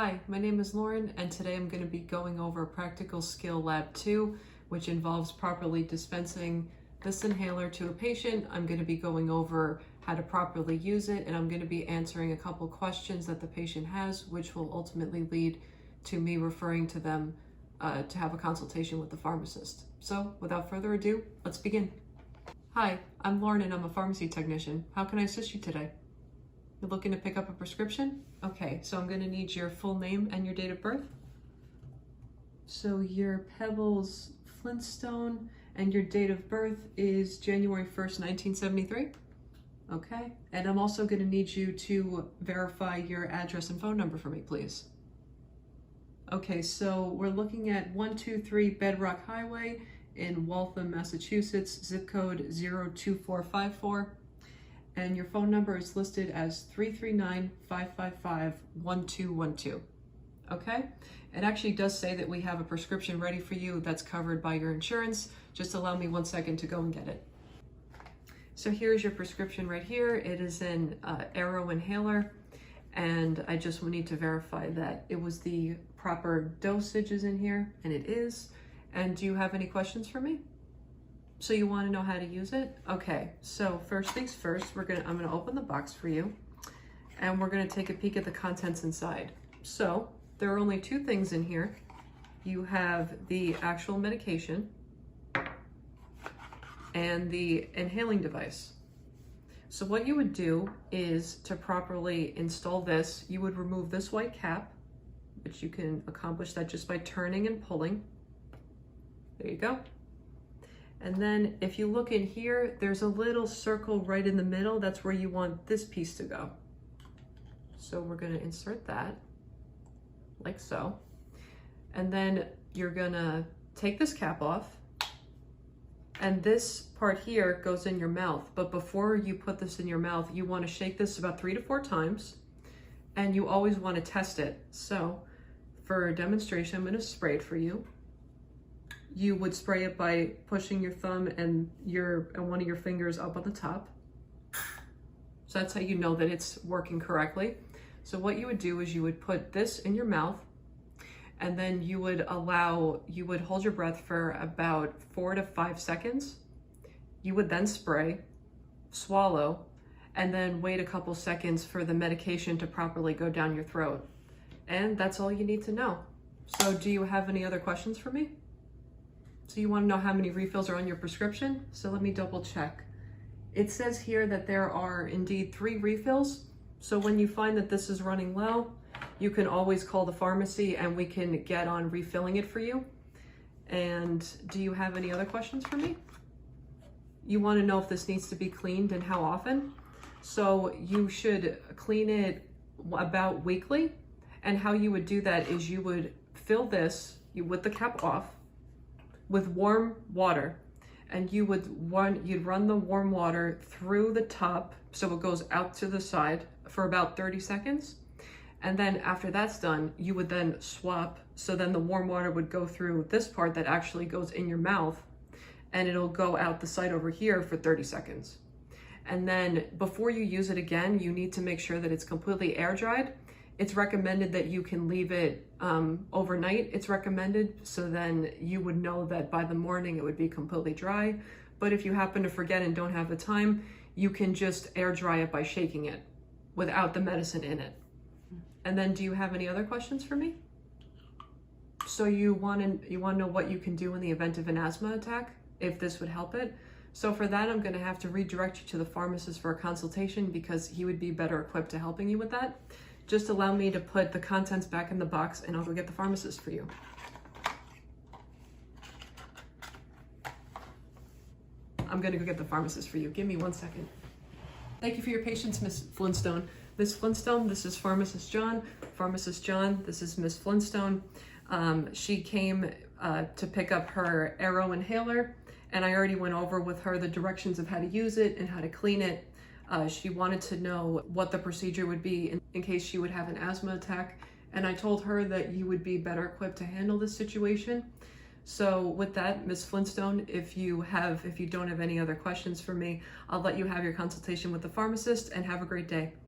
Hi, my name is Lauren, and today I'm going to be going over Practical Skill Lab 2, which involves properly dispensing this inhaler to a patient. I'm going to be going over how to properly use it, and I'm going to be answering a couple questions that the patient has, which will ultimately lead to me referring to them to have a consultation with the pharmacist. So, without further ado, let's begin. Hi, I'm Lauren, and I'm a pharmacy technician. How can I assist you today? You're looking to pick up a prescription? Okay, so I'm going to need your full name and your date of birth. So your Pebbles Flintstone and your date of birth is January 1st, 1973. Okay, and I'm also going to need you to verify your address and phone number for me, please. Okay, so we're looking at 123 Bedrock Highway in Waltham, Massachusetts, zip code 02454. And your phone number is listed as 339-555-1212. Okay? It actually does say that we have a prescription ready for you that's covered by your insurance. Just allow me 1 second to go and get it. So here's your prescription right here. It is an Aero inhaler, and I just need to verify that it was the proper dosages in here, and it is. And do you have any questions for me? So you want to know how to use it? Okay, so first things first, I'm gonna open the box for you, and we're gonna take a peek at the contents inside. So there are only two things in here. You have the actual medication and the inhaling device. So what you would do is, to properly install this, you would remove this white cap, which you can accomplish that just by turning and pulling. There you go. And then if you look in here, there's a little circle right in the middle. That's where you want this piece to go. So we're gonna insert that, like so. And then you're gonna take this cap off, and this part here goes in your mouth. But before you put this in your mouth, you wanna shake this about 3 to 4 times, and you always wanna test it. So for demonstration, I'm gonna spray it for you. You would spray it by pushing your thumb and one of your fingers up on the top. So that's how you know that it's working correctly. So what you would do is you would put this in your mouth, and then you would hold your breath for about 4 to 5 seconds. You would then spray, swallow, and then wait a couple seconds for the medication to properly go down your throat. And that's all you need to know. So do you have any other questions for me? So you want to know how many refills are on your prescription? So let me double check. It says here that there are indeed 3 refills. So when you find that this is running low, you can always call the pharmacy and we can get on refilling it for you. And do you have any other questions for me? You want to know if this needs to be cleaned and how often? So you should clean it about weekly. And how you would do that is you would fill this with the cap off with warm water, and you'd run the warm water through the top so it goes out to the side for about 30 seconds. And then after that's done, you would then swap, so then the warm water would go through this part that actually goes in your mouth, and it'll go out the side over here for 30 seconds. And then before you use it again, you need to make sure that it's completely air dried. It's recommended that you can leave it overnight. It's recommended, so then you would know that by the morning it would be completely dry. But if you happen to forget and don't have the time, you can just air dry it by shaking it without the medicine in it. And then do you have any other questions for me? So you want to know what you can do in the event of an asthma attack, if this would help it. So for that, I'm going to have to redirect you to the pharmacist for a consultation, because he would be better equipped to helping you with that. Just allow me to put the contents back in the box, and I'll go get the pharmacist for you. I'm gonna go get the pharmacist for you. Give me 1 second. Thank you for your patience, Miss Flintstone. Miss Flintstone, this is Pharmacist John. Pharmacist John, this is Miss Flintstone. She came to pick up her Aero inhaler, and I already went over with her the directions of how to use it and how to clean it. She wanted to know what the procedure would be in case she would have an asthma attack, and I told her that you would be better equipped to handle this situation. So with that, Ms. Flintstone, if you don't have any other questions for me, I'll let you have your consultation with the pharmacist, and have a great day.